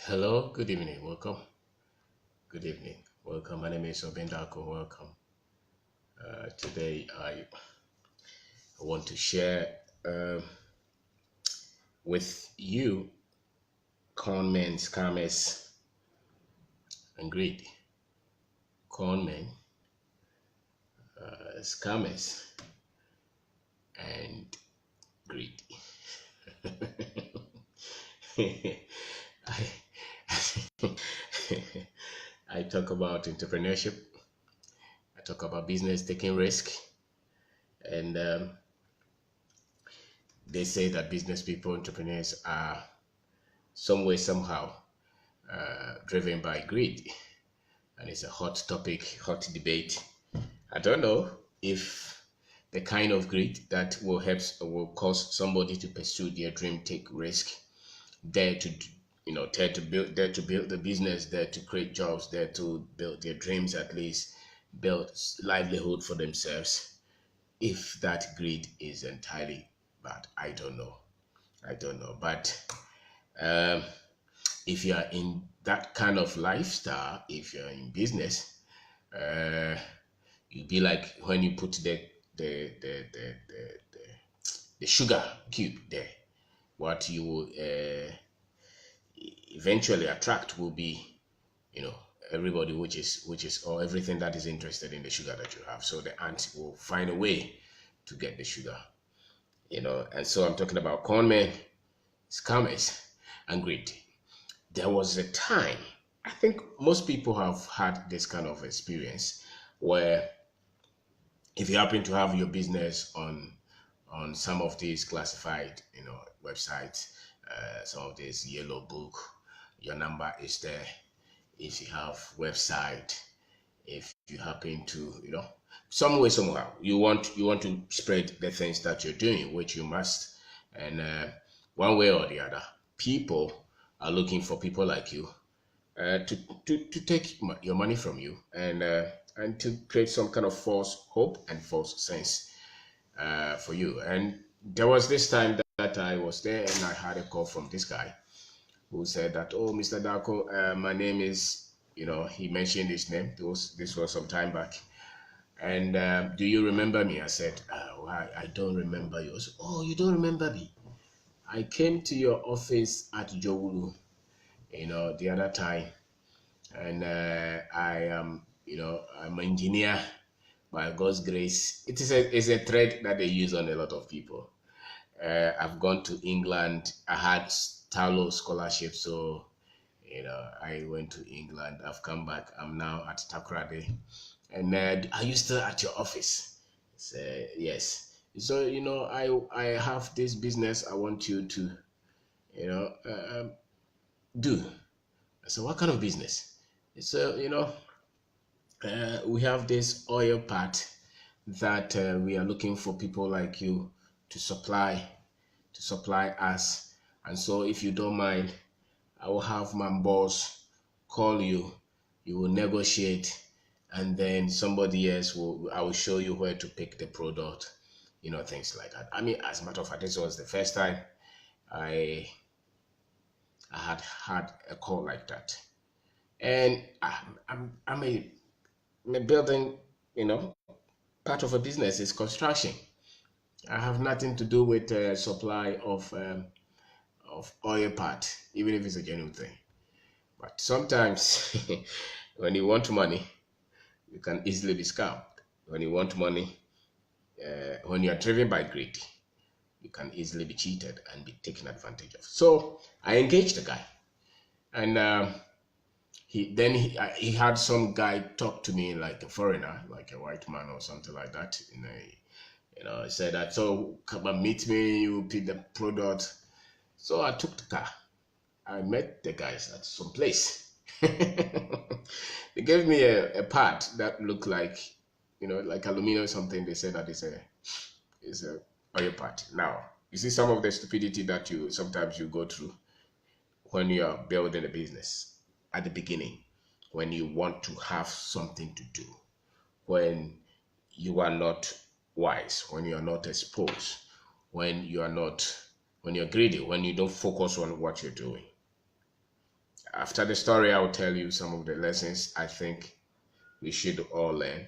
Hello, good evening, welcome. Good evening, welcome. My name is Obendako, welcome. Today I want to share with you con men, scammers, and greed. Con men, scammers, and greed. I, I talk about entrepreneurship, I talk about business, taking risk, and they say that business people, entrepreneurs are some way, somehow driven by greed. And it's a hot topic, hot debate. I don't know if the kind of greed that will cause somebody to pursue their dream, take risk, dare to dare to build the business, dare to create jobs, dare to build their dreams, at least build livelihood for themselves. If that greed is entirely bad, I don't know. I don't know. But um, if you are in that kind of lifestyle, if you're in business, uh, you'd be like when you put the sugar cube there. What you will eventually attract will be, you know, everybody which is or everything that is interested in the sugar that you have. So the ant will find a way to get the sugar, And so I'm talking about conmen, scammers, and greed. There was a time, I think most people have had this kind of experience where if you happen to have your business on some of these classified websites, some of this yellow book, your number is there. If you have website, if you happen to some way, somehow you want to spread the things that you're doing, which you must, and one way or the other, people are looking for people like you to take your money from you, and to create some kind of false hope and false sense for you. And there was this time that I was there and I had a call from this guy who said that, oh, Mr. Darko, my name is, he mentioned his name. This was some time back. And do you remember me? I said, I don't remember you. I said, oh, you don't remember me? I came to your office at Jowulu, the other time. And I am, I'm an engineer by God's grace. It's a thread that they use on a lot of people. I've gone to England. I had Tallow scholarship, so I went to England. I've come back. I'm now at Takoradi. And are you still at your office? Say yes. So I have this business. I want you to do. So what kind of business? So we have this oil part that we are looking for people like you to supply us. And so if you don't mind, I will have my boss call you. You will negotiate, and then somebody else will. I will show you where to pick the product. Things like that. I mean, as a matter of fact, this was the first time I I had a call like that, and I'm a building. Part of a business is construction. I have nothing to do with supply of oil part, even if it's a genuine thing. But sometimes, when you want money, you can easily be scammed. When you want money, when you are driven by greed, you can easily be cheated and be taken advantage of. So I engaged the guy, and he had some guy talk to me like a foreigner, like a white man or something like that. He said that, so come and meet me. You pick the product. So I took the car. I met the guys at some place. They gave me a part that looked like, like aluminum or something. They said that it's a oil part. Now, you see some of the stupidity that you sometimes you go through when you are building a business at the beginning, when you want to have something to do, when you are not wise, when you are not exposed, when you're greedy, when you don't focus on what you're doing. after the story, I'll tell you some of the lessons I think we should all learn,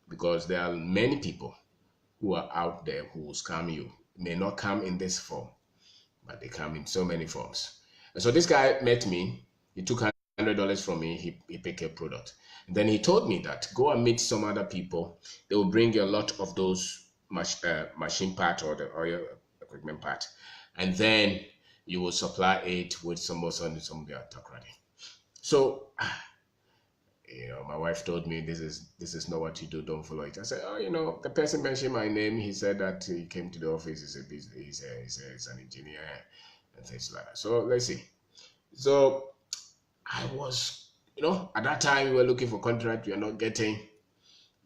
because there are many people who are out there who will scam you. It may not come in this form, but they come in so many forms. And so this guy met me. He took $100 from me. He picked a product. And then he told me that go and meet some other people. They will bring you a lot of those machine part or the oil equipment part, and then you will supply it with some of the talk ready. So my wife told me this is not what you do. Don't follow it. I said, oh, the person mentioned my name. He said that he came to the office. He's an engineer and things like that. So let's see. So I was, at that time we were looking for contract. We are not getting.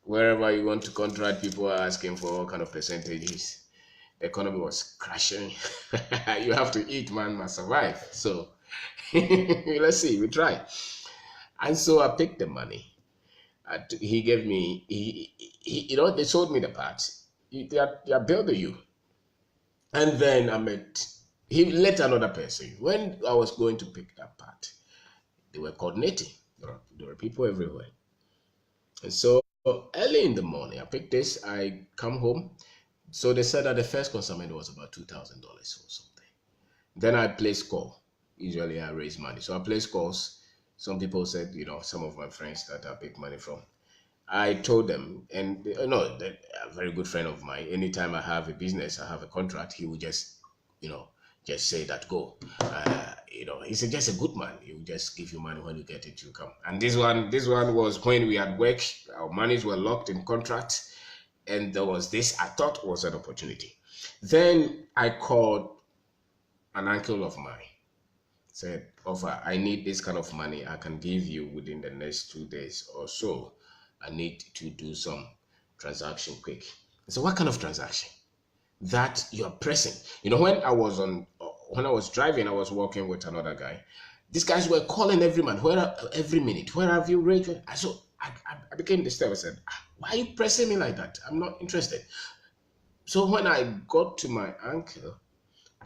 Wherever you want to contract, people are asking for all kind of percentages. The economy was crashing. You have to eat, man, must survive. So let's see. We try. And so I picked the money. He gave me, they sold me the parts. They are building you. And then he let another person. When I was going to pick that part, they were coordinating. There were people everywhere. And so early in the morning, I picked this. I come home. So they said that the first consignment was about $2,000 or something. Then I placed call. Usually I raise money. So I placed calls. Some people said, some of my friends that I pick money from. I told them, and a very good friend of mine, anytime I have a business, I have a contract, he would just say that go. He's just a good man. He will just give you money when you get it, you come. And this one was when we had work, our monies were locked in contracts, and there was this I thought was an opportunity. Then I called an uncle of mine, said, Offer, I need this kind of money. I can give you within the next 2 days or so. I need to do some transaction quick. So what kind of transaction? That you're pressing. When I was driving, I was working with another guy. These guys were calling every man, every minute. Where have you reached? So I became disturbed. I said, why are you pressing me like that? I'm not interested. So when I got to my uncle,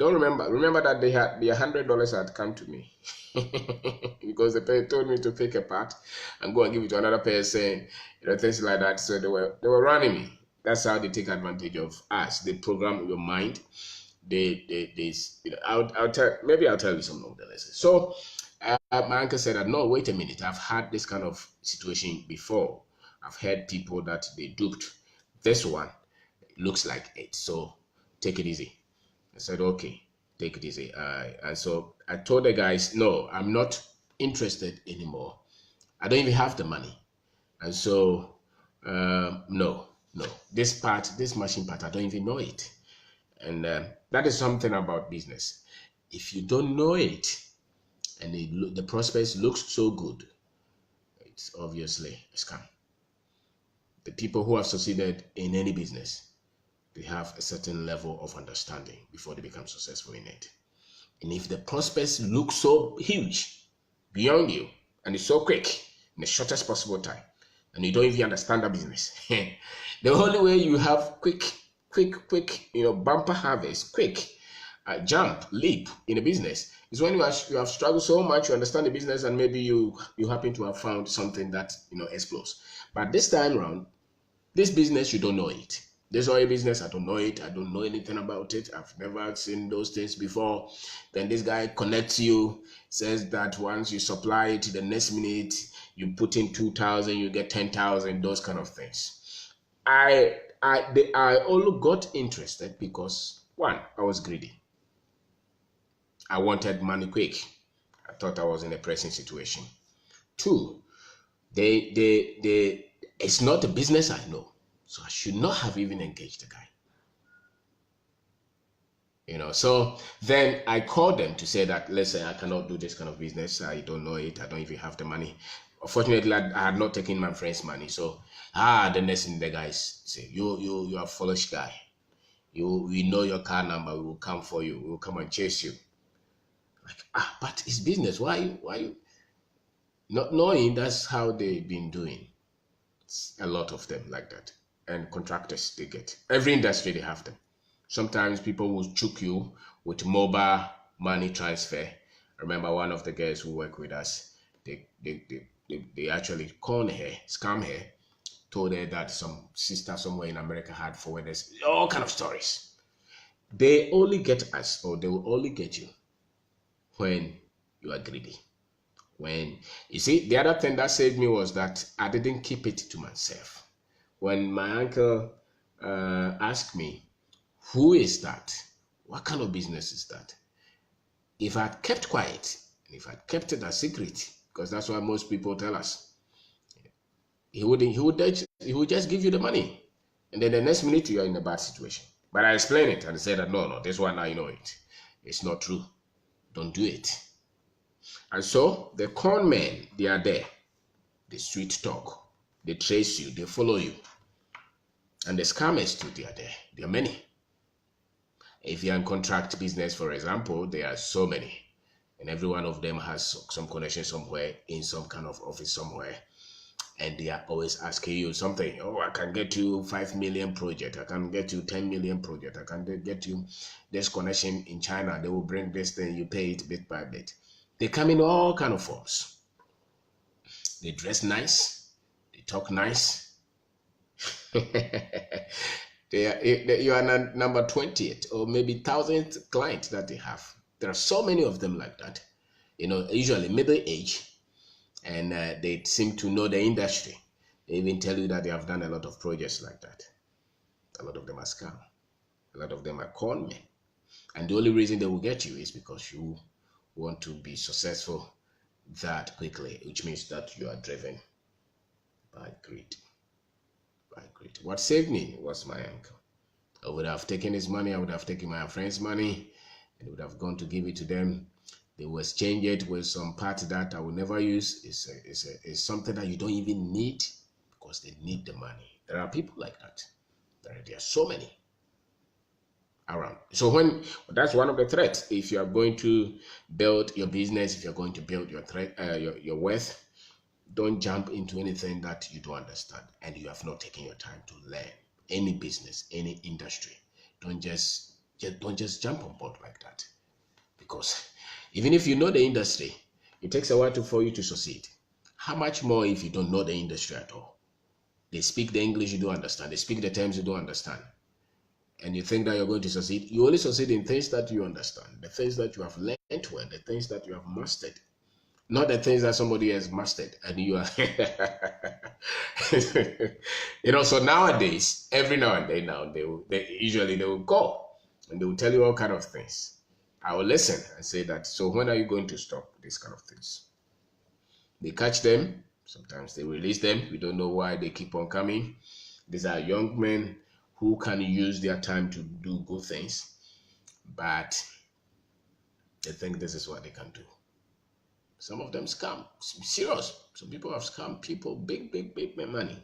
remember that the $100 had come to me because the person told me to pick a part and go and give it to another person, things like that. So they were running me. That's how they take advantage of us. They program your mind. I'll tell you some of the lessons. So my uncle said that, no, wait a minute. I've had this kind of situation before. I've heard people that they duped. This one looks like it. So take it easy. I said, okay, take it easy. And so I told the guys, no, I'm not interested anymore. I don't even have the money. And so, no, this machine part, I don't even know it. And that is something about business. If you don't know it and the prospects looks so good, it's obviously a scam. The people who have succeeded in any business, they have a certain level of understanding before they become successful in it. And if the prospects look so huge beyond you and it's so quick in the shortest possible time, and you don't even understand the business, the only way you have quick, bumper harvest, quick jump, leap in a business is when you have struggled so much, you understand the business, and maybe you happen to have found something that explodes. But this time around, this business, you don't know it. This oil business, I don't know it. I don't know anything about it. I've never seen those things before. Then this guy connects you, says that once you supply it, the next minute you put in 2,000, you get 10,000. Those kind of things. I only got interested because, one, I was greedy. I wanted money quick. I thought I was in a pressing situation. Two, it's not a business I know. So I should not have even engaged the guy. So then I called them to say that, listen, I cannot do this kind of business. I don't know it. I don't even have the money. Unfortunately, I had not taken my friend's money. So, the next thing the guys say, you are a foolish guy. We know your car number. We will come for you. We will come and chase you. Like, but it's business. Why you not knowing? That's how they've been doing. It's a lot of them like that. And contractors, they get. Every industry, they have them. Sometimes people will choke you with mobile money transfer, I remember one of the girls who work with us, they actually con her, scam her, told her that some sister somewhere in America had forwarded all kind of stories. They only get us, or they will only get you when you are greedy. When you see, the other thing that saved me was that I didn't keep it to myself. When my uncle asked me, "Who is that? What kind of business is that?" If I had kept quiet, and if I had kept it a secret, because that's what most people tell us, he would just give you the money, and then the next minute you are in a bad situation. But I explained it and said that no, this one I know it. It's not true. Don't do it. And so the con men, they are there. The street talk. They trace you, they follow you. And the scammers too, they are there. There are many. If you're in contract business, for example, there are so many. And every one of them has some connection somewhere in some kind of office somewhere. And they are always asking you something. Oh, I can get you 5 million project. I can get you 10 million project. I can get you this connection in China. They will bring this thing. You pay it bit by bit. They come in all kind of forms. They dress nice. They talk nice. You are number 20th or maybe 1,000th client that they have. There are so many of them like that. Usually middle age, and they seem to know the industry. They even tell you that they have done a lot of projects like that. A lot of them are scam. A lot of them are con men. And the only reason they will get you is because you want to be successful that quickly, which means that you are driven by greed. By greed. What saved me was my uncle. I would have taken his money, I would have taken my friend's money, and would have gone to give it to them. They will exchange it with some part that I will never use. It's something that you don't even need because they need the money. There are people like that. There are so many around. So that's one of the threats. If you are going to build your business, if you're going to build your wealth, don't jump into anything that you don't understand and you have not taken your time to learn any business, any industry. Don't just jump on board like that, because even if you know the industry, it takes a while for you to succeed. How much more if you don't know the industry at all? They speak the English you don't understand. They speak the terms you don't understand. And you think that you're going to succeed. You only succeed in things that you understand, the things that you have learned well, the things that you have mastered. Not the things that somebody has mastered and you are so nowadays, every now and then they will call and they will tell you all kind of things. I will listen and say that, so when are you going to stop these kind of things? They catch them, sometimes they release them. We don't know why they keep on coming. These are young men who can use their time to do good things, but they think this is what they can do. Some of them scam. Serious. Some people have scammed people big money.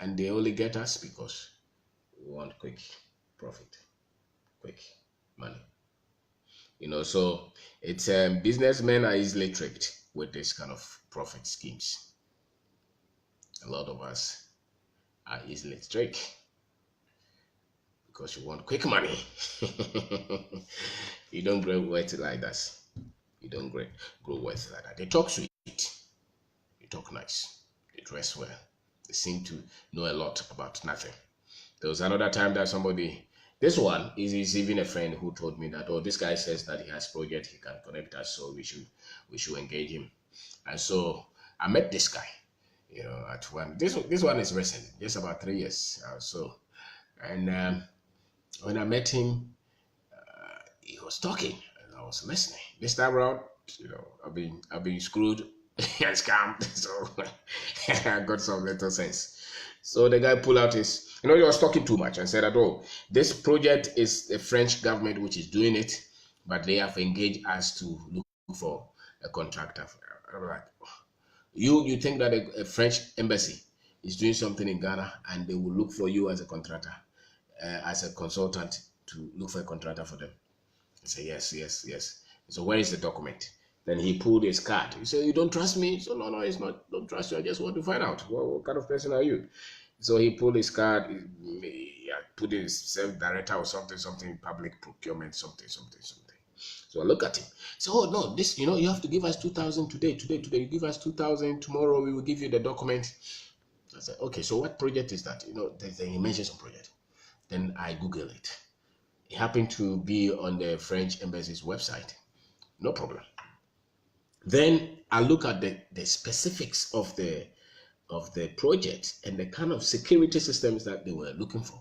And they only get us because we want quick profit, quick money. So it's businessmen are easily tricked with this kind of profit schemes. A lot of us are easily tricked because you want quick money. You don't grow wealth like that. You don't grow wealth like that. They talk sweet. They talk nice. They dress well. They seem to know a lot about nothing. There was another time that this one is even a friend who told me that, oh, this guy says that he has project, he can connect us, so we should engage him. And so I met this guy, at one. This one is recent, just about 3 years or so. And when I met him, he was talking and I was listening. This time around, I've been screwed and scammed, so I got some little sense. So the guy pulled out he was talking too much and said that, oh, this project is the French government which is doing it, but they have engaged us to look for a contractor. I'm like, you think that a French embassy is doing something in Ghana and they will look for you as a contractor, as a consultant to look for a contractor for them? I said, yes. So where is the document? Then he pulled his card. He said, you don't trust me? So no, it's not, don't trust you. I just want to find out, what kind of person are you? So he pulled his card, he put his self-director or something, public procurement, something. So I look at him. So, oh no, this, you have to give us 2,000 today, today. You give us 2,000, tomorrow we will give you the document. I said, okay, so what project is that? Then he mentioned some project. Then I Google it. It happened to be on the French embassy's website. No problem. Then I look at the specifics of the project and the kind of security systems that they were looking for.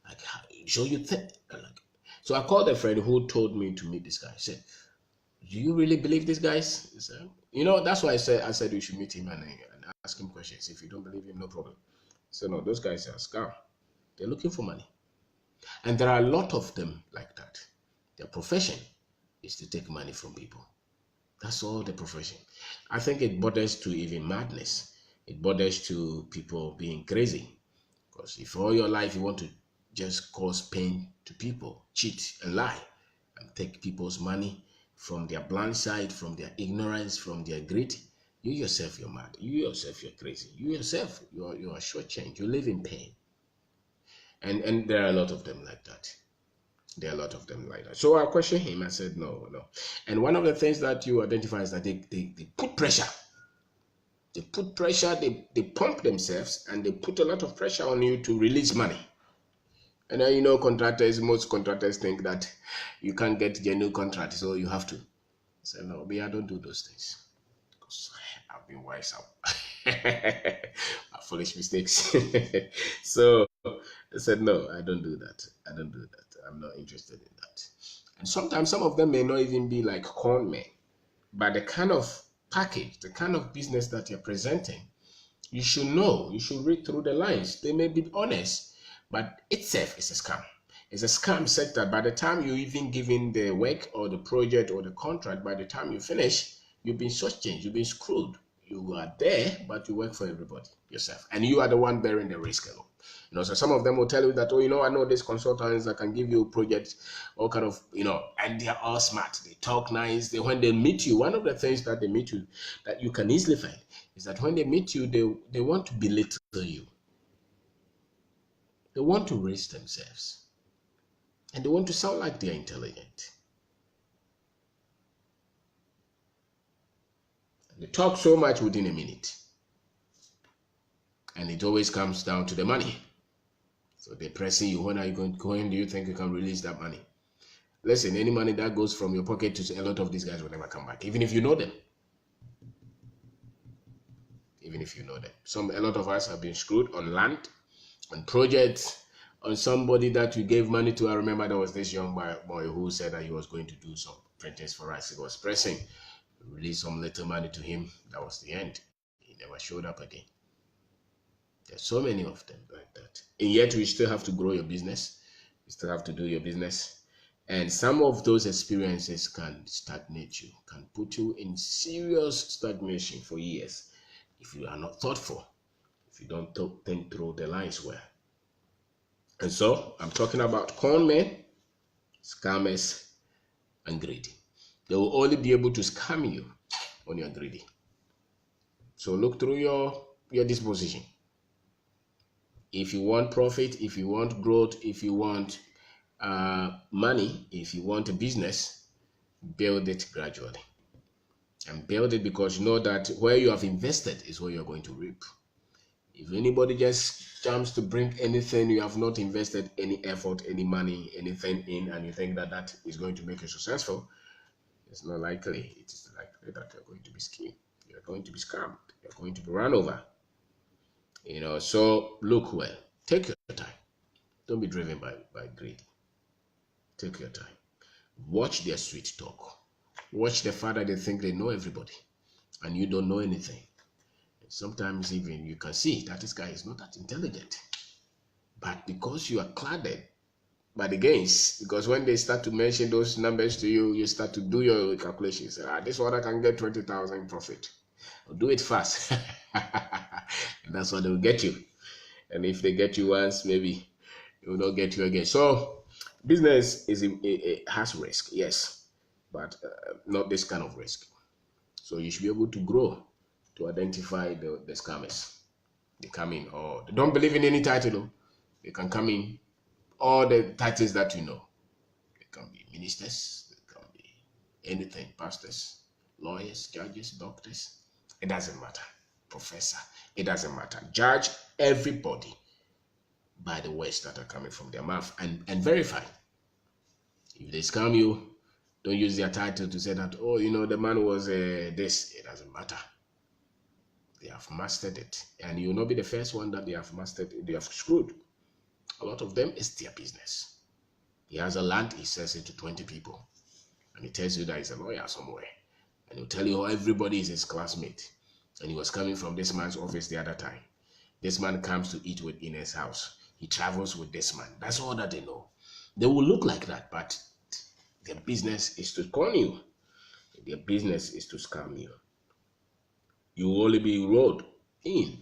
Like, so you think, so I called a friend who told me to meet this guy. I said, do you really believe these guys? He said, that's why I said you should meet him and ask him questions. If you don't believe him, no problem. So no, those guys are scam. They're looking for money. And there are a lot of them like that. Their profession is to take money from people. That's all the profession. I think it borders to even madness. It borders to people being crazy. Because if all your life you want to just cause pain to people, cheat and lie, and take people's money from their blind side, from their ignorance, from their greed, you yourself, you're mad. You yourself, you're crazy. You yourself, you are shortchanged. You live in pain. And there are a lot of them like that. There are a lot of them like that. So I questioned him. I said, no. And one of the things that you identify is that they put pressure. They put pressure, they pump themselves, and they put a lot of pressure on you to release money. And then, most contractors think that you can't get genuine contract, so you have to. I said, no, I don't do those things. Because I've been wise up. My foolish mistakes. So I said, no, I don't do that. I'm not interested in that. And sometimes some of them may not even be like con men, but the kind of package, the kind of business that you're presenting, you should know. You should read through the lines. They may be honest, but itself is a scam. It's a scam such that by the time you even given the work or the project or the contract, by the time you finish, you've been shortchanged, you've been screwed. You are there, but you work for everybody yourself, and you are the one bearing the risk alone. So some of them will tell you that, I know these consultants that can give you projects, all kind of, and they're all smart. They talk nice. When they meet you, one of the things that they meet you that you can easily find is that when they meet you, they want to belittle you. They want to raise themselves, and they want to sound like they're intelligent. They talk so much within a minute, and it always comes down to the money. So they're pressing you. When do you think you can release that money? Listen, any money that goes from your pocket to a lot of these guys will never come back, even if you know them. Even if you know them. A lot of us have been screwed on land, on projects, on somebody that we gave money to. I remember there was this young boy who said that he was going to do some printings for us. He was pressing. We released some little money to him. That was the end. He never showed up again. There's so many of them like that. And yet we still have to grow your business. You still have to do your business. And some of those experiences can stagnate you, can put you in serious stagnation for years if you are not thoughtful, if you don't think through the lines well. And so I'm talking about con men, scammers, and greedy. They will only be able to scam you when you're greedy. So look through your disposition. If you want profit, if you want growth, if you want money, if you want a business, build it gradually. And build it because you know that where you have invested is where you're going to reap. If anybody just jumps to bring anything, you have not invested any effort, any money, anything in, and you think that is going to make you successful, it's not likely. It is likely that you're going to be schemed. You're going to be scammed. You're going to be run over. So look well. Take your time. Don't be driven by greed. Take your time. Watch their sweet talk. Watch the fact that they think they know everybody and you don't know anything. Sometimes even you can see that this guy is not that intelligent. But because you are cladded by the gains, because when they start to mention those numbers to you, you start to do your calculations. This one I can get 20,000 profit. I'll do it fast. And that's what they'll get you. And if they get you once, maybe it will not get you again. So business it has risk, yes, but not this kind of risk. So you should be able to grow to identify the scammers. They come in, or they don't believe in any title. They can come in all the titles that you know. They can be ministers, they can be anything, pastors, lawyers, judges, doctors, it doesn't matter. Professor, it doesn't matter. Judge everybody by the words that are coming from their mouth and verify. If they scam you, don't use their title to say that, oh, the man was this. It doesn't matter. They have mastered it. And you'll not be the first one that they have mastered, they have screwed. A lot of them is their business. He has a land, he sells it to 20 people. And he tells you that he's a lawyer somewhere. And he'll tell you how everybody is his classmate. And he was coming from this man's office the other time. This man comes to eat in his house. He travels with this man. That's all that they know. They will look like that, but their business is to con you. Their business is to scam you. You will only be rolled in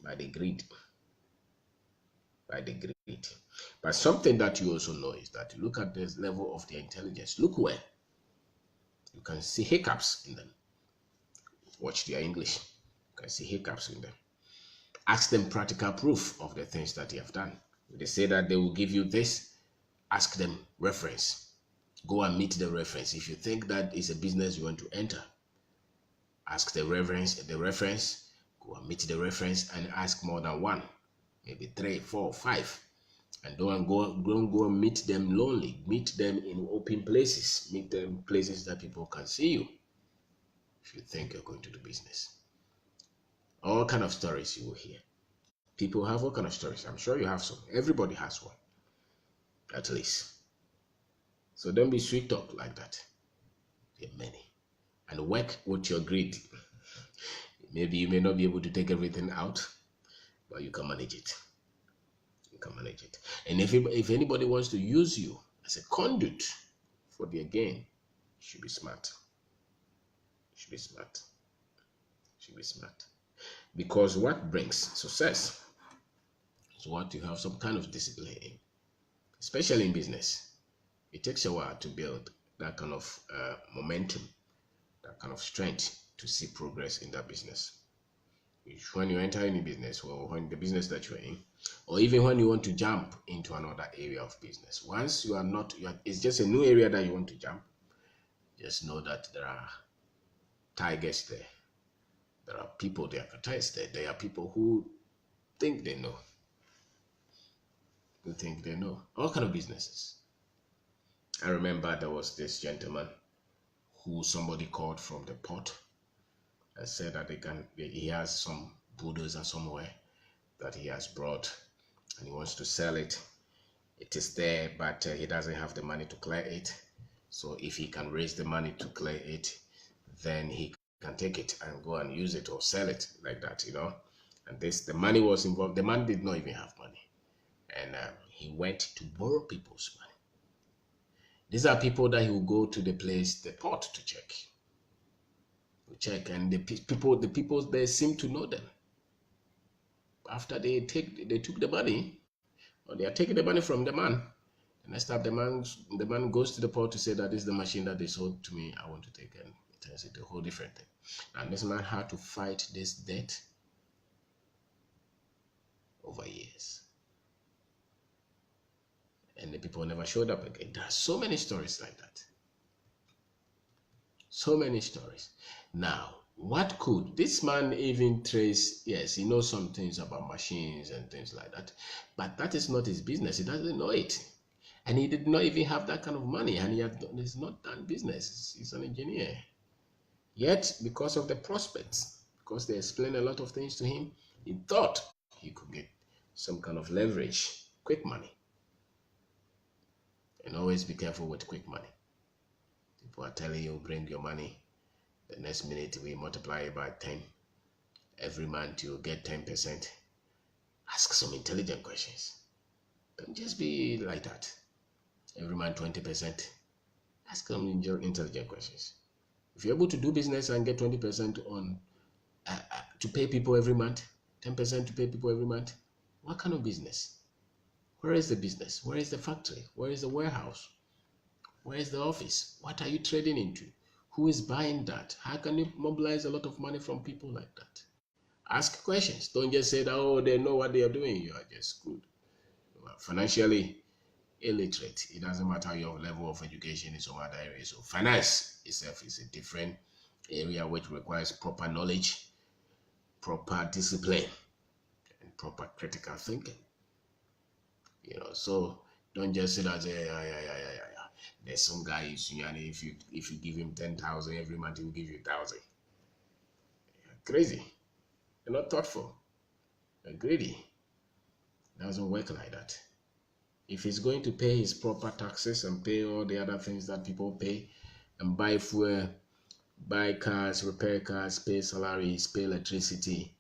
by the greed. By the greed. But something that you also know is that you look at this level of their intelligence. Look where you can see hiccups in them. Watch their English. You can see hiccups in them. Ask them practical proof of the things that they have done. If they say that they will give you this, ask them reference. Go and meet the reference. If you think that is a business you want to enter, ask the reference, go and meet the reference and ask more than one, maybe 3, 4, 5. And don't go and meet them lonely. Meet them in open places. Meet them places that people can see you. If you think you're going to do business. All kind of stories you will hear. People have all kind of stories. I'm sure you have some. Everybody has one. At least. So don't be sweet talk like that. There are many. And work with your greed. Maybe you may not be able to take everything out, but you can manage it. You can manage it. And if anybody wants to use you as a conduit for their gain, you should be smart. You should be smart. You should be smart. Because what brings success is what you have some kind of discipline in, especially in business. It takes a while to build that kind of momentum, that kind of strength to see progress in that business. When you enter any business, or when the business that you're in, or even when you want to jump into another area of business, once you are not, it's just a new area that you want to jump, just know that there are tigers there. There are people, there are advertised there. There are people who think they know. Who think they know. All kind of businesses. I remember there was this gentleman who somebody called from the port and said that he has some bulldozer somewhere that he has brought and he wants to sell it. It is there, but he doesn't have the money to clear it. So if he can raise the money to clear it, then he can take it and go and use it or sell it like that, And the money was involved. The man did not even have money. And he went to borrow people's money. These are people that he will go to the port to check. And the people there seem to know them. After they took the money, or they are taking the money from the man, the next time the man goes to the port to say that this is the machine that they sold to me, I want to take, and it turns into a whole different thing. And this man had to fight this debt over years. And the people never showed up again. There are so many stories like that. So many stories. Now, what could this man even trace? Yes, he knows some things about machines and things like that, but that is not his business. He doesn't know it. And he did not even have that kind of money, and he's not done business. He's an engineer. Yet, because of the prospects, because they explained a lot of things to him, he thought he could get some kind of leverage, quick money. And always be careful with quick money. People are telling you, bring your money. The next minute, we multiply it by 10. Every month, you'll get 10%. Ask some intelligent questions. Don't just be like that. Every month, 20%. Ask some intelligent questions. If you're able to do business and get 20% on to pay people every month, 10% to pay people every month, what kind of business? Where is the business? Where is the factory? Where is the warehouse? Where is the office? What are you trading into? Who is buying that? How can you mobilize a lot of money from people like that? Ask questions. Don't just say that, oh, they know what they are doing. You are just screwed. Financially, illiterate. It doesn't matter your level of education in some other areas. So finance itself is a different area which requires proper knowledge, proper discipline, and proper critical thinking. So don't just sit and say, yeah, yeah, yeah, yeah, yeah, yeah. There's some guy and if you give him 10,000 every month, he will give you 1,000. Crazy. You're not thoughtful. You're greedy. It doesn't work like that. If he's going to pay his proper taxes and pay all the other things that people pay and buy fuel, buy cars, repair cars, pay salaries, pay electricity,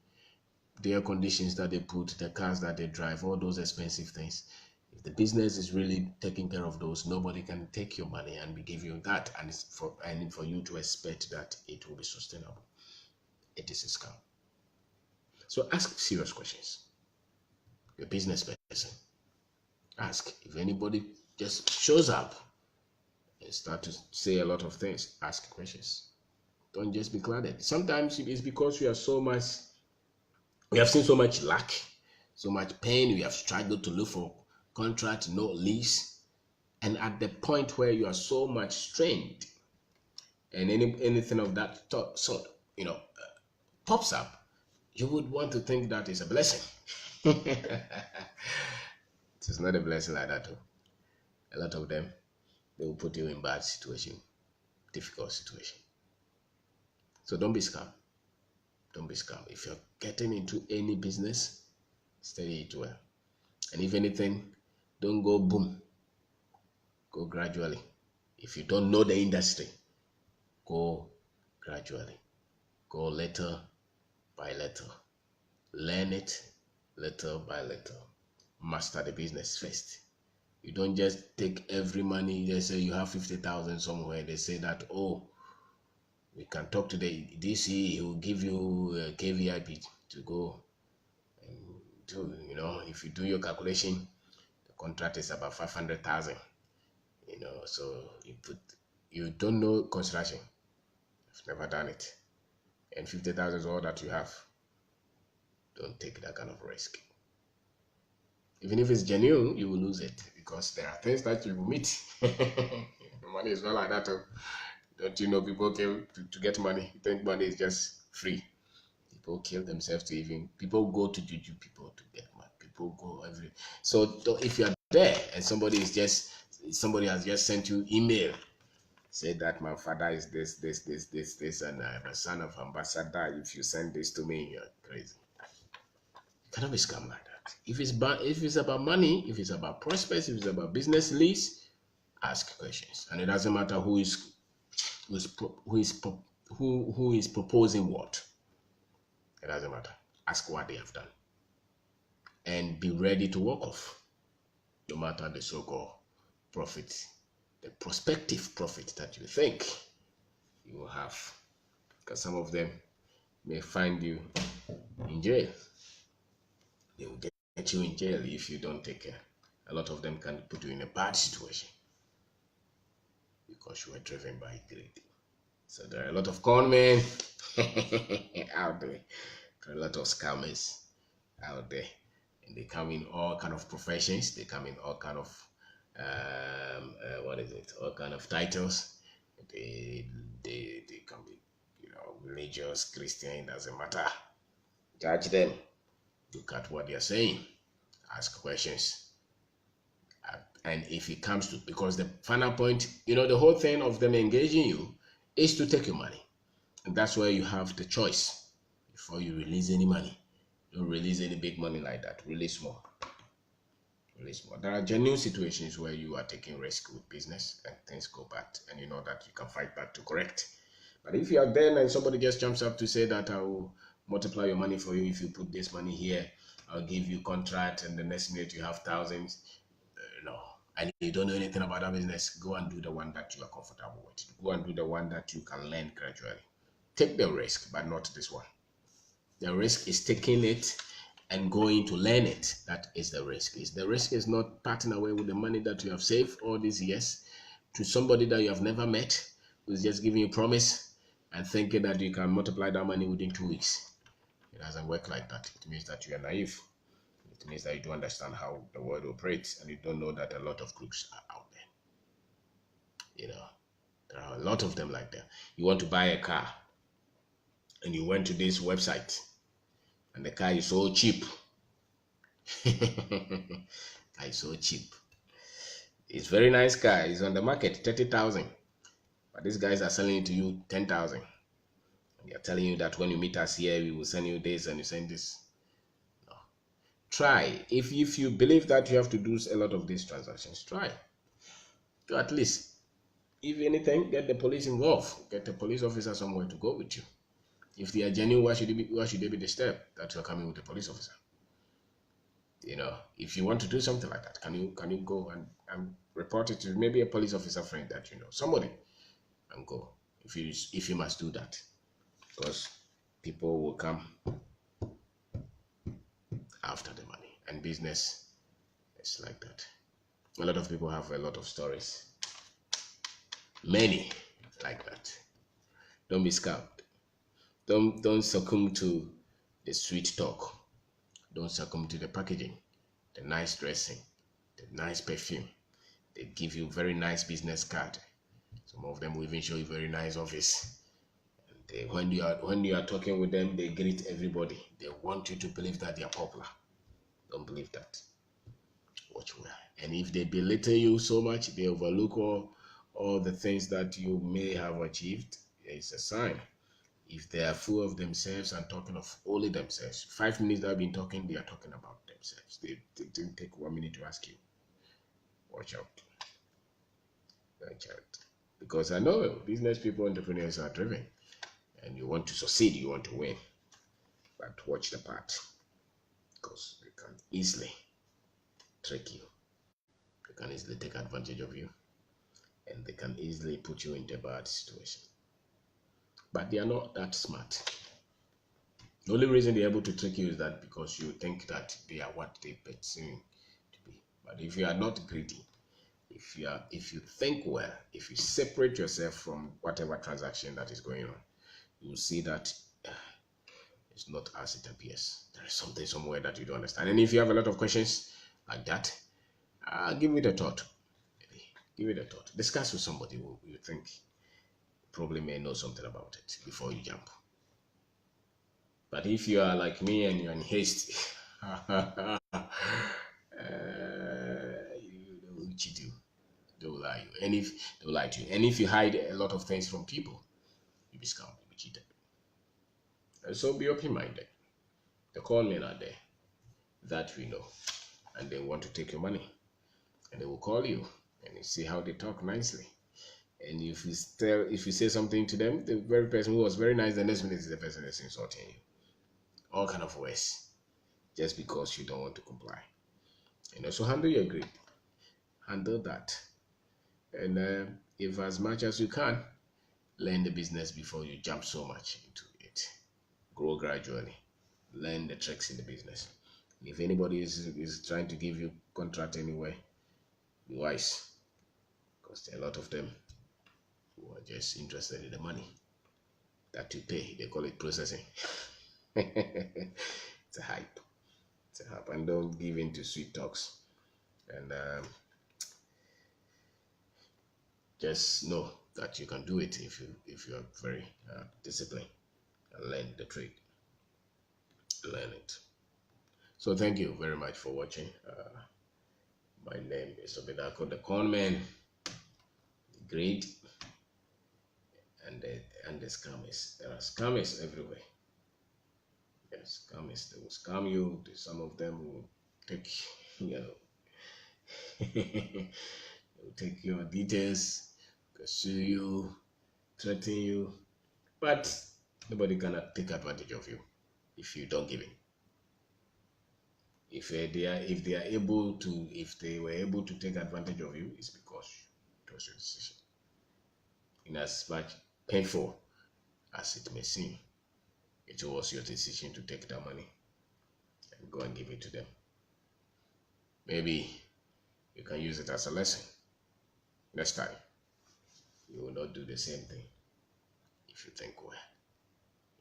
the air conditions that they put, the cars that they drive, all those expensive things. If the business is really taking care of those, nobody can take your money and be give you that, and for you to expect that it will be sustainable. It is a scam. So ask serious questions. Your business person. Ask if anybody just shows up and start to say a lot of things. Ask questions. Don't just be clouded. Sometimes it's because we have seen so much lack, so much pain. We have struggled to look for contract, no lease, and at the point where you are so much strained, and anything of that sort, pops up, you would want to think that is a blessing. It is not a blessing like that. Though. A lot of them, they will put you in bad situation, difficult situation. So don't be scammed. Don't be scammed. If you're getting into any business, study it well. And if anything, don't go boom. Go gradually. If you don't know the industry, go gradually. Go little by little. Learn it little by little. Master the business first. You don't just take every money. They say you have 50,000 somewhere. They say that, oh, we can talk to the DC. He will give you a KVIP to go and do. If you do your calculation, the contract is about 500,000. So you don't know construction. You've never done it, and 50,000 is all that you have. Don't take that kind of risk. Even if it's genuine, you will lose it because there are things that you will meet. Money is not like that. Don't you know people kill to get money? You think money is just free? People kill themselves people go to juju people to get money. People go So if you are there and somebody has just sent you email, say that my father is this, and I'm a son of ambassador. If you send this to me, you're crazy. You cannot be scammed like that. If it's about money, if it's about prospects, if it's about business leads, ask questions, and it doesn't matter who is proposing what. It doesn't matter. Ask what they have done, and be ready to walk off, no matter the so-called profit, the prospective profit that you think you will have, because some of them may find you in jail. They will get you in jail if you don't take care. A lot of them can put you in a bad situation because you are driven by greed. So there are a lot of con men out there. There are a lot of scammers out there, and they come in all kind of professions. They come in all kind of all kind of titles. They can be religious, Christian, doesn't matter. Judge them. Look at what they are saying. Ask questions. And if it comes to, because the final point, the whole thing of them engaging you is to take your money. And that's where you have the choice before you release any money. Don't release any big money like that. Release more. Release more. There are genuine situations where you are taking risk with business and things go bad, and you know that you can fight back to correct. But if you are there and somebody just jumps up to say that I will multiply your money for you if you put this money here, I'll give you contract, and the next minute you have thousands, no. And you don't know anything about that business, go and do the one that you are comfortable with. Go and do the one that you can learn gradually. Take the risk, but not this one. The risk is taking it and going to learn it. That is the risk. The risk is not parting away with the money that you have saved all these years to somebody that you have never met, who's just giving you promise and thinking that you can multiply that money within 2 weeks. It doesn't work like that. It means that you are naive. It means that you don't understand how the world operates and you don't know that a lot of crooks are out there. You know, there are a lot of them like that. You want to buy a car and you went to this website and the car is so cheap. Car is so cheap. It's very nice car. It's on the market, 30,000. But these guys are selling it to you 10,000. And they're telling you that when you meet us here, we will send you this and you send this. No. Try. If you believe that you have to do a lot of these transactions, try. To at least, if anything, get the police involved. Get a police officer somewhere to go with you. If they are genuine, why should they be disturbed that you're coming with a police officer? You know, if you want to do something like that, can you go and report it to maybe a police officer friend that you know, somebody, and go if you must do that, because people will come after the money, and business is like that. A lot of people have a lot of stories, many like that. Don't be scammed. Don't succumb to the sweet talk. Don't succumb to the packaging, the nice dressing, the nice perfume. They give you very nice business card. Some of them will even show you very nice office. And when you are talking with them, they greet everybody. They want you to believe that they are popular. Don't believe that. Watch well. And if they belittle you so much, they overlook all the things that you may have achieved, it's a sign. If they are full of themselves and talking of only themselves, 5 minutes they've been talking, they are talking about themselves. They didn't take 1 minute to ask you. Watch out. Watch out. Because I know business people, entrepreneurs are driven. And you want to succeed, you want to win. But watch the part. Because they can easily trick you. They can easily take advantage of you. And they can easily put you into a bad situation. But they are not that smart. The only reason they're able to trick you is that because you think that they are what they perceive to be. But if you are not greedy, if you think well, if you separate yourself from whatever transaction that is going on, you will see that it's not as it appears. There is something somewhere that you don't understand. And if you have a lot of questions like that, give it a thought. Give it a thought. Discuss with somebody who you think probably may know something about it before you jump. But if you are like me and you're in haste, you will cheat you. They will lie you. And if they will lie to you, and if you hide a lot of things from people, you'll be scammed, you'll be cheated. And so be open-minded. The con men are there that we know, and they want to take your money, and they will call you and you see how they talk nicely. And if you say something to them, the very person who was very nice, the next minute is the person that's insulting you. All kind of ways, just because you don't want to comply. So handle your greed. Handle that. And if as much as you can, learn the business before you jump so much into it. Grow gradually. Learn the tricks in the business. If anybody is trying to give you contract anyway, be wise. Because there are a lot of them who are just interested in the money that you pay. They call it processing. It's a hype. It's a hype. And don't give in to sweet talks. And just know that you can do it if you are very disciplined and learn the trade. Learn it. So thank you very much for watching. My name is Obedako, the con man, the greed, and the scammers. There are scammers everywhere. Yes, scammers. They will scam you. Some of them will take they will take your details, pursue you, threaten you, but nobody can take advantage of you if you don't give in. If they were able to take advantage of you, it's because it was your decision. In as much painful as it may seem, it was your decision to take that money and go and give it to them. Maybe you can use it as a lesson. Next time, you will not do the same thing if you think well.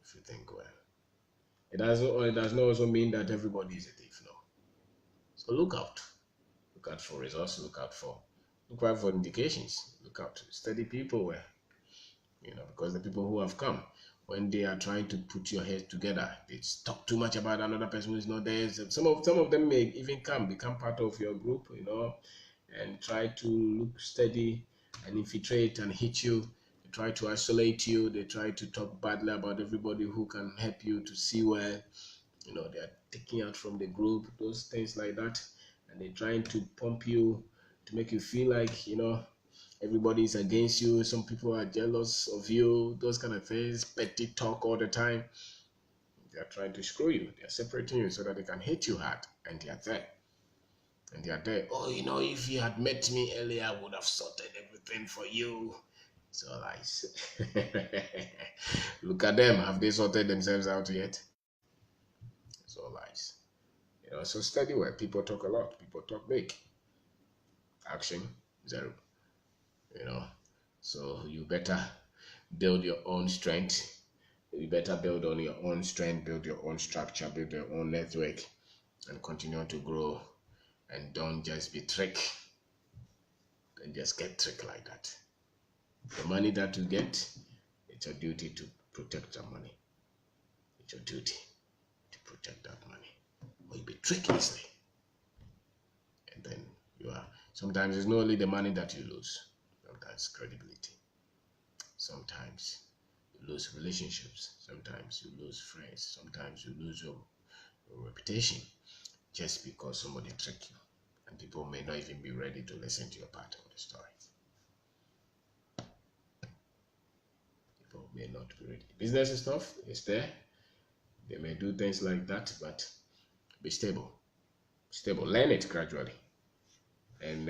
If you think well. It does not also mean that everybody is a thief, no. So look out for results, look out for indications, look out to study people where, because the people who have come, when they are trying to put your head together, they talk too much about another person who is not there. So some of them may even become part of your group, and try to look steady and infiltrate and hit you. They try to isolate you. They try to talk badly about everybody who can help you to see where, they are taking out from the group, those things like that. And they're trying to pump you to make you feel like, everybody is against you. Some people are jealous of you, those kind of things, petty talk all the time. They are trying to screw you. They are separating you so that they can hit you hard. And they are there. And they are there. Oh, if you had met me earlier, I would have sorted everything for you. So lies. Look at them. Have they sorted themselves out yet? So lies. So study where people talk a lot. People talk big. Action, zero. You know. So you better build your own strength. You better build on your own strength, build your own structure, build your own network, and continue to grow. And don't just be tricked. Don't just get tricked like that. The money that you get, it's your duty to protect that money. It's your duty to protect that money. Or you'll be tricked easily. And then sometimes it's not only the money that you lose, sometimes credibility. Sometimes you lose relationships. Sometimes you lose friends. Sometimes you lose your reputation just because somebody tricked you. And people may not even be ready to listen to your part of the story. People may not be ready. Business is tough. It's there. They may do things like that, but be stable. Stable. Learn it gradually. And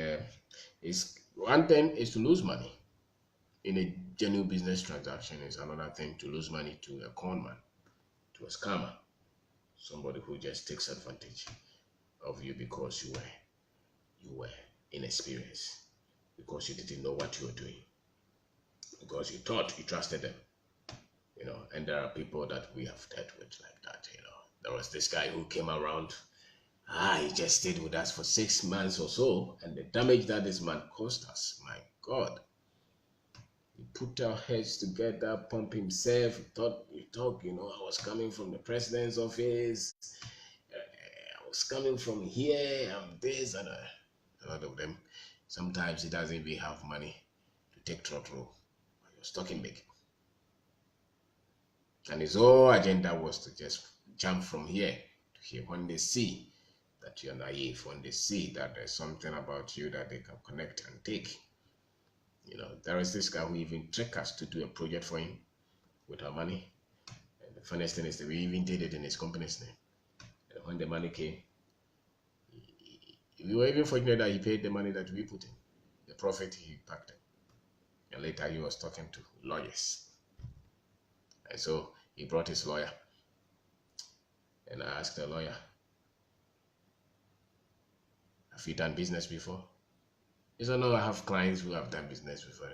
it's one thing is to lose money in a genuine business transaction. Is another thing to lose money to a con man, to a scammer, somebody who just takes advantage of you because you were inexperienced, because you didn't know what you were doing, because you thought you trusted them. And there are people that we have dealt with like that. There was this guy who came around. He just stayed with us for 6 months or so, and the damage that this man caused us, my God. He put our heads together, pump himself. He thought, I was coming from the president's office. I was coming from here. I'm this, and a lot of them. Sometimes he doesn't even have money to take throttle. He was talking big. And his whole agenda was to just jump from here to here. When they see that you're naive, when they see that there's something about you that they can connect and take. There is this guy who even tricked us to do a project for him with our money. And the funniest thing is that we even did it in his company's name. And when the money came, we were even fortunate that he paid the money that we put in. The profit he packed it. And later he was talking to lawyers. And so he brought his lawyer. And I asked the lawyer, have you done business before? He said, no, I have clients who have done business before.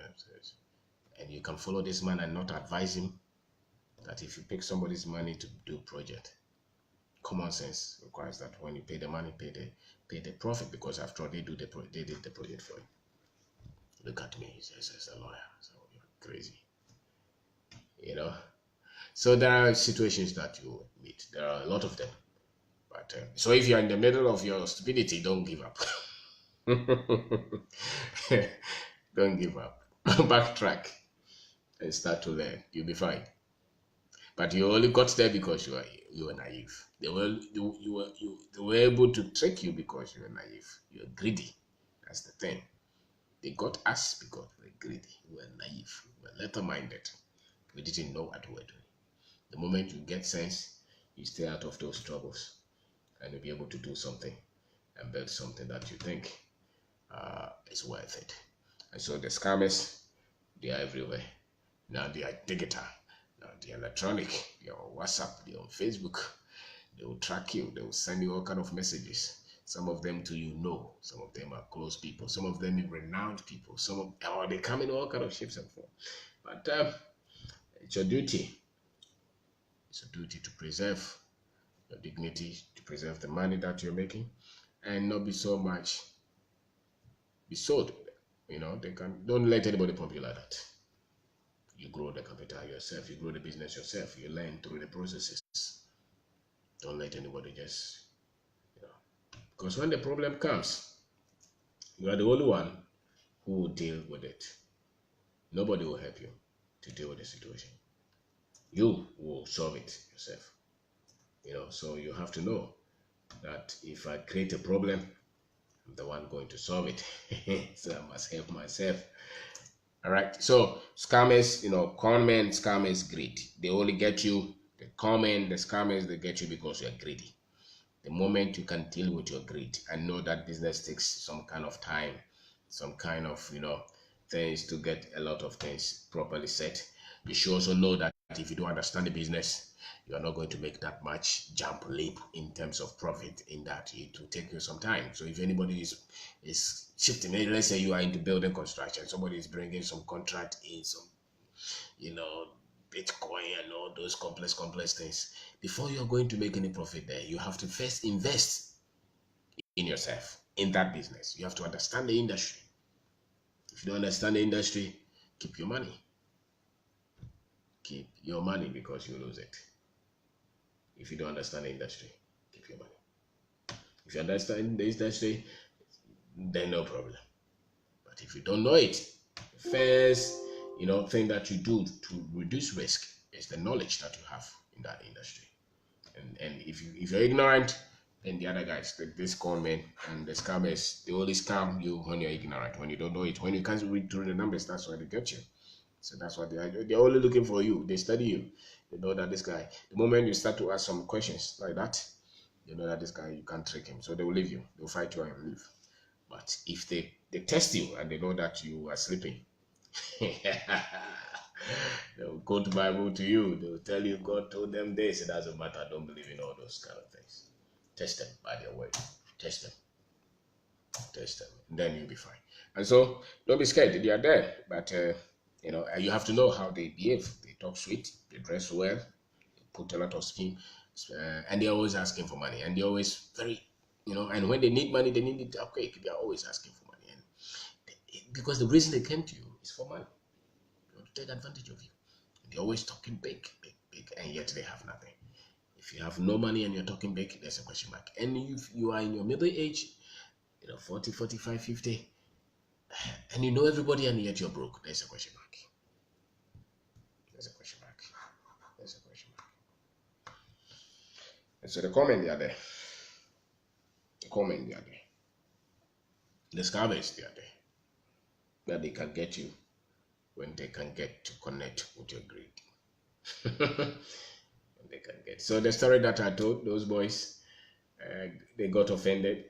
And you can follow this man and not advise him that if you pick somebody's money to do a project, common sense requires that when you pay the money, pay the profit, because after all, they did the project for you. Look at me, he says a lawyer. So you're crazy. So there are situations that you meet. There are a lot of them. But so if you're in the middle of your stupidity, don't give up. Don't give up. Backtrack and start to learn. You'll be fine. But you only got there because you were naive. They were able to trick you because you were naive. You were greedy. That's the thing. They got us because we were greedy. We were naive. We were letter-minded. We didn't know what we were doing. The moment you get sense, you stay out of those troubles, and you'll be able to do something and build something that you think is worth it. And so the scammers, they are everywhere. Now they are digital. Now they're electronic. They're on WhatsApp. They're on Facebook. They will track you. They will send you all kind of messages. Some of them to some of them are close people. Some of them are renowned people. They come in all kind of shapes and forms. But it's your duty. It's a duty to preserve your dignity, to preserve the money that you're making, and not be so much be sold. They can don't let anybody pump you like that. You grow the capital yourself, you grow the business yourself, you learn through the processes. Don't let anybody just because when the problem comes, you are the only one who will deal with it. Nobody will help you to deal with the situation. You will solve it yourself. So you have to know that if I create a problem, I'm the one going to solve it. So I must help myself. All right. So scammers, con men, scammers, greed. They only get you. The con men, the scammers, they get you because you're greedy. The moment you can deal with your greed, I know that business takes some kind of time, some kind of things to get a lot of things properly set. You should also know that if you don't understand the business, you are not going to make that much jump leap in terms of profit. In that, it will take you some time. So if anybody is shifting, let's say you are into building construction, somebody is bringing some contract in, some you know, Bitcoin and all those complex things. Before you're going to make any profit there, you have to first invest in yourself, in that business. You have to understand the industry. If you don't understand the industry, keep your money. Keep your money because you lose it. If you don't understand the industry, keep your money. If you understand the industry, then no problem. But if you don't know it, first, thing that you do to reduce risk is the knowledge that you have in that industry. And if you're ignorant, then the other guys, this con men and the scammers, they only scam you when you're ignorant, when you don't know it, when you can't read through the numbers. That's why they get you. So that's what they're only looking for you. They study you. They know that this guy. The moment you start to ask some questions like that, they know that this guy you can't trick him. So they will leave you. They'll fight you and leave. But if they test you and they know that you are sleeping, they'll quote the Bible to you. They'll tell you God told them this. It doesn't matter. Don't believe in all those kind of things. Test them by their word. Test them. Test them. Then you'll be fine. And so don't be scared. They are there. But you have to know how they behave. They talk sweet. They dress well. They put a lot of scheme. And they're always asking for money. And they're always very, and when they need money, they need it quick. They're always asking for money. And because the reason they came to you is for money. They want to take advantage of you. And they're always talking big, big, big, and yet they have nothing. If you have no money and you're talking big, there's a question mark. And if you are in your middle age, 40, 45, 50, and you know everybody and yet you're broke, there's a question mark. There's a question mark. There's a question mark. And so the comment they are there. The comment they are there. The scammers they are there. That they can get you when they can get to connect with your greed. They can get. So the story that I told, those boys, they got offended,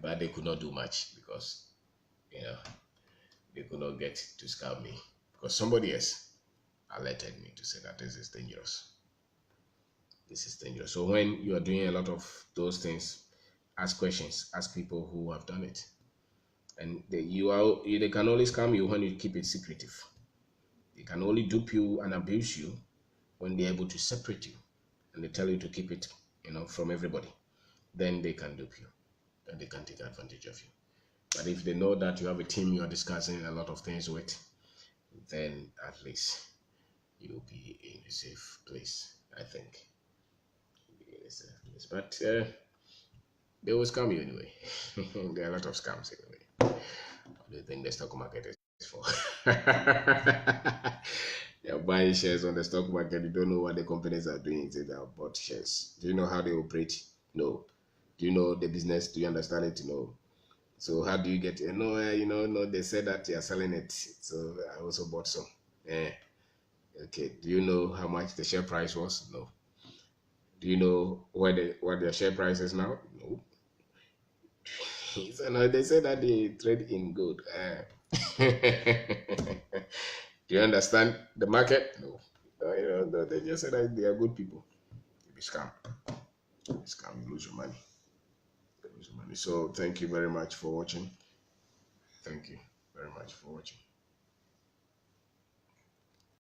but they could not do much because they could not get to scam me because somebody else alerted me to say that this is dangerous. This is dangerous. So when you are doing a lot of those things, ask questions, ask people who have done it, and they can only scam you when you keep it secretive. They can only dupe you and abuse you when they're able to separate you and they tell you to keep it, from everybody. Then they can dupe you and they can take advantage of you. But if they know that you have a team you are discussing a lot of things with, then at least you'll be in a safe place, I think. You'll be in a safe place. But they will scam you anyway. There are a lot of scams anyway. What do you think the stock market is for? You're buying shares on the stock market. You don't know what the companies are doing. They have bought shares. Do you know how they operate? No. Do you know the business? Do you understand it? No. So how do you get it? No, no, they said that you are selling it. So I also bought some. Okay. Do you know how much the share price was? No. Do you know what their share price is now? No. So now they say that they trade in gold. Do you understand the market? No. No, they just said that they are good people. You be scam. You scam, you lose your money. You lose your money. So thank you very much for watching. Thank you very much for watching.